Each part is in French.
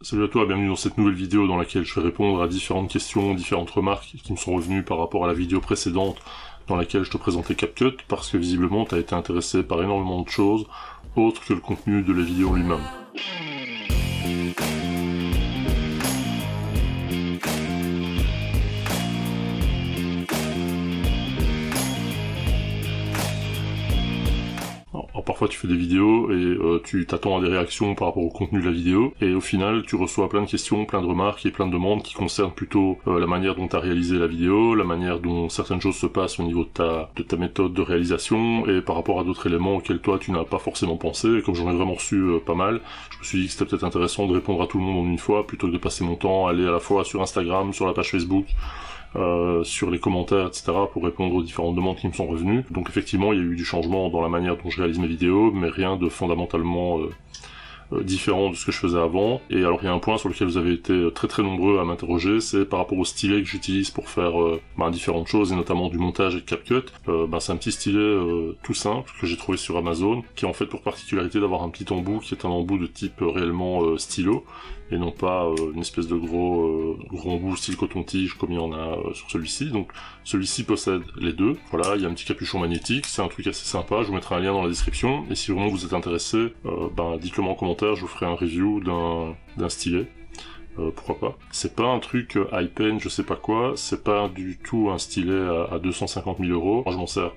Salut à toi, bienvenue dans cette nouvelle vidéo dans laquelle je vais répondre à différentes questions, différentes remarques qui me sont revenues par rapport à la vidéo précédente dans laquelle je te présentais CapCut, parce que visiblement tu as été intéressé par énormément de choses autres que le contenu de la vidéo lui-même. Alors, parfois tu fais des vidéos et tu t'attends à des réactions par rapport au contenu de la vidéo, et au final tu reçois plein de questions, plein de remarques et plein de demandes qui concernent plutôt la manière dont tu as réalisé la vidéo, la manière dont certaines choses se passent au niveau de ta méthode de réalisation, et par rapport à d'autres éléments auxquels toi tu n'as pas forcément pensé. Et comme j'en ai vraiment reçu pas mal, je me suis dit que c'était peut-être intéressant de répondre à tout le monde en une fois, plutôt que de passer mon temps à aller à la fois sur Instagram, sur la page Facebook, sur les commentaires, etc., pour répondre aux différentes demandes qui me sont revenues. Donc effectivement, il y a eu du changement dans la manière dont je réalise mes vidéos, mais rien de fondamentalement différent de ce que je faisais avant. Et alors il y a un point sur lequel vous avez été très très nombreux à m'interroger, c'est par rapport au stylet que j'utilise pour faire différentes choses, et notamment du montage et de CapCut. C'est un petit stylet tout simple que j'ai trouvé sur Amazon, qui a en fait pour particularité d'avoir un petit embout qui est un embout de type réellement stylo, et non pas une espèce de gros embout style coton-tige comme il y en a sur celui-ci. Donc celui-ci possède les deux. Voilà, il y a un petit capuchon magnétique, c'est un truc assez sympa, je vous mettrai un lien dans la description, et si vraiment vous êtes intéressé, dites-le moi en commentaire, je vous ferai un review d'un stylet. Pourquoi pas. C'est pas un truc high-pen, je sais pas quoi, c'est pas du tout un stylet à 250 000 €. Moi je m'en sers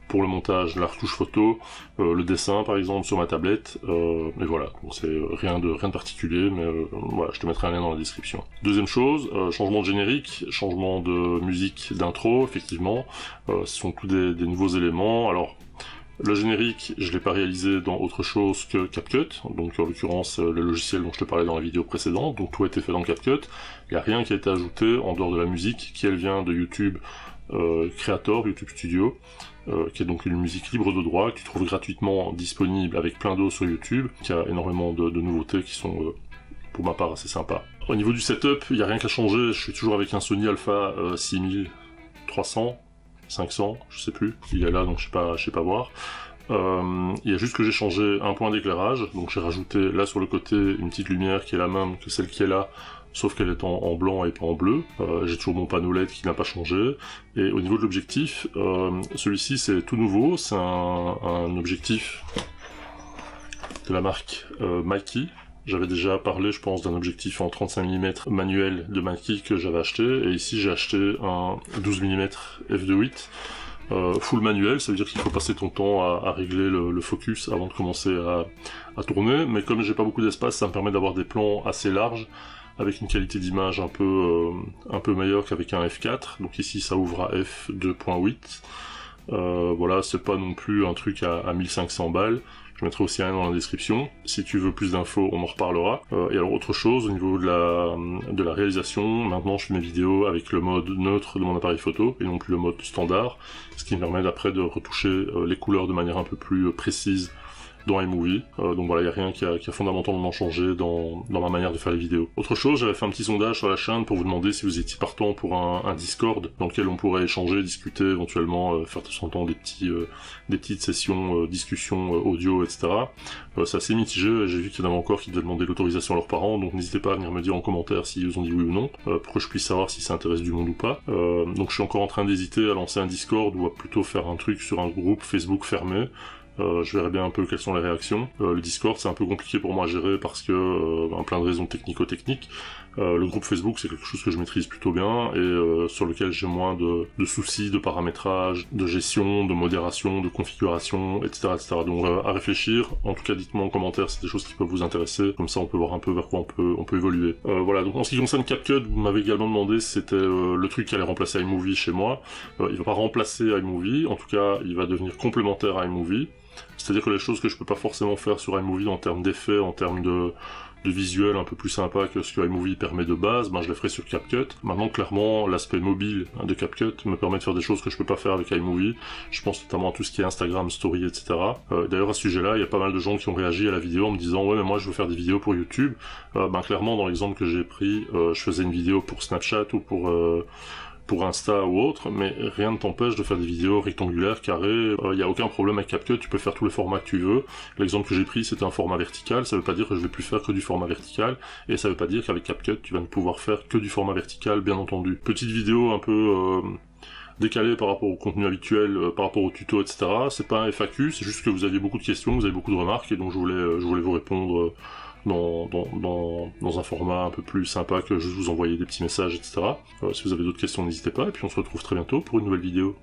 pour le montage, la retouche photo, le dessin par exemple sur ma tablette, et voilà, donc c'est rien de particulier, mais voilà, je te mettrai un lien dans la description. Deuxième chose, changement de générique, changement de musique d'intro, effectivement, ce sont tous des nouveaux éléments. Alors le générique, je l'ai pas réalisé dans autre chose que CapCut, donc en l'occurrence le logiciel dont je te parlais dans la vidéo précédente, donc tout a été fait dans CapCut. Il n'y a rien qui a été ajouté en dehors de la musique, qui elle vient de YouTube Creator, YouTube Studio, qui est donc une musique libre de droit, que tu trouves gratuitement disponible avec plein d'autres sur YouTube, qui a énormément de nouveautés qui sont pour ma part assez sympas. Au niveau du setup, il n'y a rien qu'à changer, je suis toujours avec un Sony Alpha 6300, 500, je sais plus, il est là donc je sais pas voir. Il y a juste que j'ai changé un point d'éclairage, donc j'ai rajouté là sur le côté une petite lumière qui est la même que celle qui est là, sauf qu'elle est en blanc et pas en bleu. J'ai toujours mon panneau LED qui n'a pas changé. Et au niveau de l'objectif, celui-ci c'est tout nouveau, c'est un objectif de la marque Mackie. J'avais déjà parlé, je pense, d'un objectif en 35 mm manuel de Mackie que j'avais acheté, et ici j'ai acheté un 12 mm f2.8 full manuel. Ça veut dire qu'il faut passer ton temps à régler le focus avant de commencer à tourner, mais comme j'ai pas beaucoup d'espace, ça me permet d'avoir des plans assez larges, avec une qualité d'image un peu meilleure qu'avec un f4, donc ici ça ouvre à f2.8. Voilà, c'est pas non plus un truc à 1500 balles. Je mettrai aussi un lien dans la description. Si tu veux plus d'infos, on en reparlera. Et alors autre chose, au niveau de la réalisation, maintenant je fais mes vidéos avec le mode neutre de mon appareil photo, et non plus le mode standard, ce qui me permet après de retoucher les couleurs de manière un peu plus précise dans iMovie. Donc voilà, il n'y a rien qui a fondamentalement changé dans ma manière de faire les vidéos. Autre chose, j'avais fait un petit sondage sur la chaîne pour vous demander si vous étiez partant pour un Discord dans lequel on pourrait échanger, discuter, éventuellement faire de temps en temps des petites sessions, discussions audio, etc. C'est assez mitigé, et j'ai vu qu'il y en avait encore qui devaient demander l'autorisation à leurs parents, donc n'hésitez pas à venir me dire en commentaire s'ils ont dit oui ou non, pour que je puisse savoir si ça intéresse du monde ou pas. Donc je suis encore en train d'hésiter à lancer un Discord ou à plutôt faire un truc sur un groupe Facebook fermé. Je verrai bien un peu quelles sont les réactions. Le Discord c'est un peu compliqué pour moi à gérer parce que plein de raisons technico-techniques. Le groupe Facebook c'est quelque chose que je maîtrise plutôt bien, et sur lequel j'ai moins de soucis de paramétrage, de gestion, de modération, de configuration, etc. etc. Donc à réfléchir. En tout cas dites-moi en commentaire si c'est des choses qui peuvent vous intéresser, comme ça on peut voir un peu vers quoi on peut évoluer. Voilà, donc en ce qui concerne CapCut, vous m'avez également demandé si c'était le truc qui allait remplacer iMovie chez moi. Il va pas remplacer iMovie, en tout cas il va devenir complémentaire à iMovie. C'est-à-dire que les choses que je peux pas forcément faire sur iMovie en termes d'effets, en termes de visuel un peu plus sympa que ce que iMovie permet de base, je les ferai sur CapCut. Maintenant, clairement, l'aspect mobile de CapCut me permet de faire des choses que je peux pas faire avec iMovie. Je pense notamment à tout ce qui est Instagram, Story, etc. D'ailleurs, à ce sujet-là, il y a pas mal de gens qui ont réagi à la vidéo en me disant « Ouais, mais moi, je veux faire des vidéos pour YouTube. » Clairement, dans l'exemple que j'ai pris, je faisais une vidéo pour Snapchat ou pour pour Insta ou autre, mais rien ne t'empêche de faire des vidéos rectangulaires, carrées, il n'y a aucun problème avec CapCut, tu peux faire tous les formats que tu veux. L'exemple que j'ai pris, c'était un format vertical, ça veut pas dire que je vais plus faire que du format vertical, et ça veut pas dire qu'avec CapCut, tu vas ne pouvoir faire que du format vertical, bien entendu. Petite vidéo un peu décalé par rapport au contenu habituel, par rapport au tuto, etc. C'est pas un FAQ, c'est juste que vous aviez beaucoup de questions, vous avez beaucoup de remarques, et donc je voulais vous répondre dans un format un peu plus sympa que juste vous envoyer des petits messages, etc. Si vous avez d'autres questions, n'hésitez pas, et puis on se retrouve très bientôt pour une nouvelle vidéo.